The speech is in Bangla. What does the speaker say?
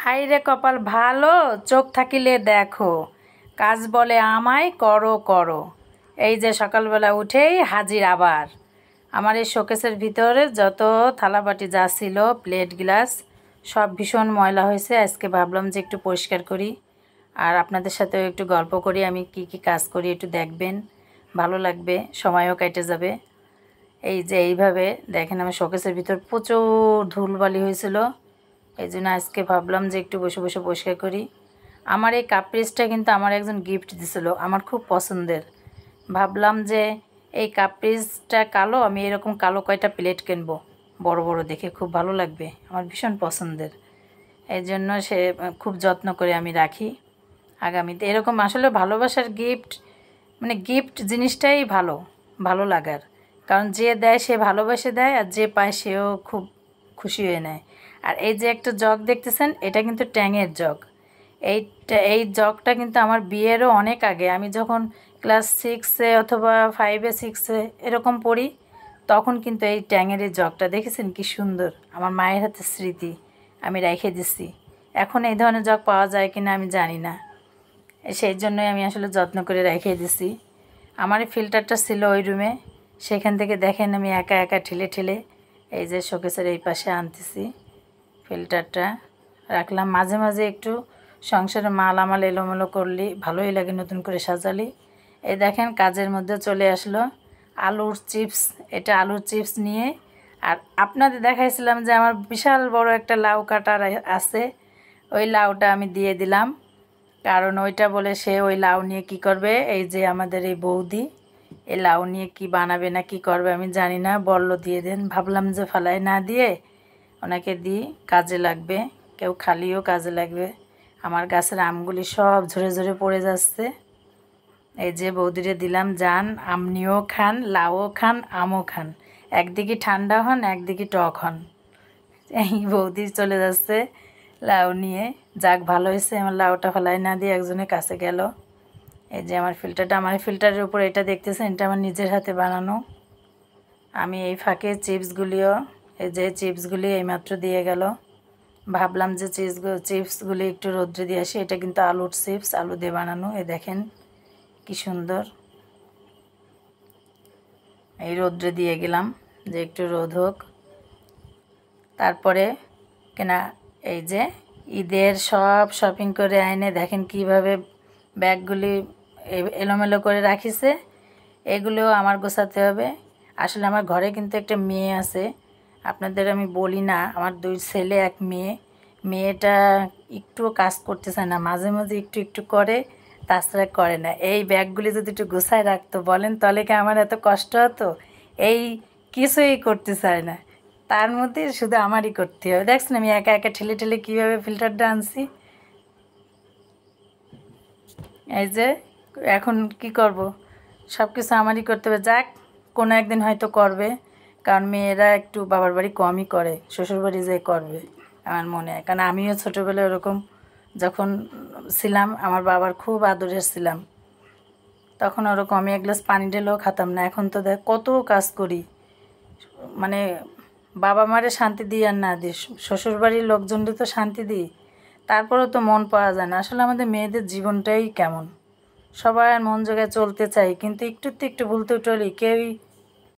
হাইরে কপাল ভালো, চোখ থাকিলে দেখো, কাজ বলে আমায় করো করো। এই যে সকালবেলা উঠেই হাজির আবার আমার এই শোকেসের ভিতরে যত থালাবাটি যা ছিল, প্লেট গ্লাস সব ভীষণ ময়লা হয়েছে। আজকে ভাবলাম যে একটু পরিষ্কার করি আর আপনাদের সাথেও একটু গল্প করি। আমি কি কি কাজ করি একটু দেখবেন, ভালো লাগবে, সময়ও কেটে যাবে। এই যে এইভাবে দেখেন, আমার শোকেসের ভিতর প্রচুর ধুলবালি হয়েছিল, এই জন্য আজকে ভাবলাম যে একটু বসে বসে পরিষ্কার করি। আমার এই কাপ পিসটা কিন্তু আমার একজন গিফট দিছিল, আমার খুব পছন্দের। ভাবলাম যে এই কাপ পিসটা কালো, আমি এরকম কালো কয়টা প্লেট কিনবো, বড় বড় দেখে খুব ভালো লাগবে, আমার ভীষণ পছন্দের। এই জন্য সে খুব যত্ন করে আমি রাখি আগামীতে। এরকম আসলে ভালোবাসার গিফট, মানে গিফট জিনিসটাই ভালো, ভালো লাগার। কারণ যে দেয় সে ভালোবেসে দেয়, আর যে পায় সেও খুব খুশি হয়ে নেয়। আর এই যে একটা জগ দেখতেছেন, এটা কিন্তু ট্যাঙের জগ। এই জগটা কিন্তু আমার বিয়েরও অনেক আগে, আমি যখন ক্লাস 6-এ অথবা 5-এ 6-এ এরকম পড়ি, তখন কিন্তু এই ট্যাঙের এই জগটা দেখেছেন কি সুন্দর, আমার মায়ের হাতে স্মৃতি, আমি রেখে দিচ্ছি। এখন এই ধরনের জগ পাওয়া যায় কিনা আমি জানি না, সেই জন্যই আমি আসলে যত্ন করে রেখে দিছি। আমার এই ফিল্টারটা ছিল ওই রুমে, সেখান থেকে দেখেন আমি একা একা ঠেলে ঠেলে এই যে শোকেসের এই পাশে আনতেছি, ফিল্টারটা রাখলাম। মাঝে মাঝে একটু সংসারে মালামাল এলোমেলো করলি ভালোই লাগে, নতুন করে সাজালি। এই দেখেন কাজের মধ্যে চলে আসলো আলুর চিপস। এটা আলুর চিপস নিয়ে, আর আপনাদের দেখাইছিলাম যে আমার বিশাল বড় একটা লাউ কাটার আছে, ওই লাউটা আমি দিয়ে দিলাম। কারণ ওইটা বলে সে ওই লাউ নিয়ে কি করবে, এই যে আমাদের এই বৌদি এই লাউ নিয়ে কি বানাবে না কি করবে আমি জানি না, বলল দিয়ে দেন। ভাবলাম যে ফালাই না দিয়ে ওনাকে দিই, কাজে লাগবে, কেউ খালিও কাজে লাগবে। আমার গাছের আমগুলি সব ঝরে ঝরে পড়ে যাচ্ছে, এই যে বৌদিরে দিলাম, যান আমনিও খান, লাউও খান, আমও খান, একদিকে ঠান্ডা হন একদিকে টক হন। এই বৌদি চলে যাচ্ছে লাউ নিয়ে। যাক ভালো হয়েছে, আমার লাউটা ফেলাই না দিয়ে একজনের কাছে গেল। এই যে আমার ফিল্টারটা, আমার ফিল্টারের উপর এটা দেখতেছেন, এটা আমার নিজের হাতে বানানো। আমি এই ফাঁকে চিপসগুলিও, এই যে চিপসগুলি এইমাত্র দিয়ে গেল। ভাবলাম যে চিপসগুলি একটু রোদ্রে দিয়ে আসি। এটা কিন্তু আলুর চিপস, আলু দিয়ে বানানো। এই দেখেন কি সুন্দর, এই রোদ্রে দিয়ে গেলাম যে একটু রোদ হোক। তারপরে কেনা এই যে ঈদের সব শপিং করে আইনে দেখেন কিভাবে ব্যাগগুলি এলোমেলো করে রাখিছে, এগুলোও আমার গোছাতে হবে। আসলে আমার ঘরে কিন্তু একটা মেয়ে আছে, আপনাদের আমি বলি না, আমার 2 ছেলে 1 মেয়ে। মেয়েটা একটুও কাজ করতে চায় না, মাঝে মাঝে একটু একটু করে, তাছাড়া করে না। এই ব্যাগগুলি যদি একটু গোছায় রাখতো বলেন, তাহলে কি আমার এত কষ্ট হতো? এই কিছুই করতে চায় না, তার মধ্যে শুধু আমারই করতে হবে। দেখছেন আমি একা একা ঠেলে ঠেলে কীভাবে ফিল্টারটা আনছি। এই যে এখন কি করব, সব কিছু আমারই করতে হবে। যাক, কোনো একদিন হয়তো করবে, কারণ মেয়েরা একটু বাবার বাড়ি কমই করে, শ্বশুরবাড়ি যে করবে আমার মনে হয়। কারণ আমিও ছোটোবেলায় ওরকম যখন ছিলাম, আমার বাবার খুব আদরের ছিলাম, তখন ওরকম আমি 1 গ্লাস পানি ঢেলেও খাতাম না। এখন তো দেখ কত কাজ করি, মানে বাবা মারে শান্তি দিই আর না দিই, শ্বশুরবাড়ির লোকজনদের তো শান্তি দিই, তারপরেও তো মন পাওয়া যায় না। আসলে আমাদের মেয়েদের জীবনটাই কেমন, সবাই মন জায়গায় চলতে চাই, কিন্তু একটু একটু ভুলতে টলি কেউই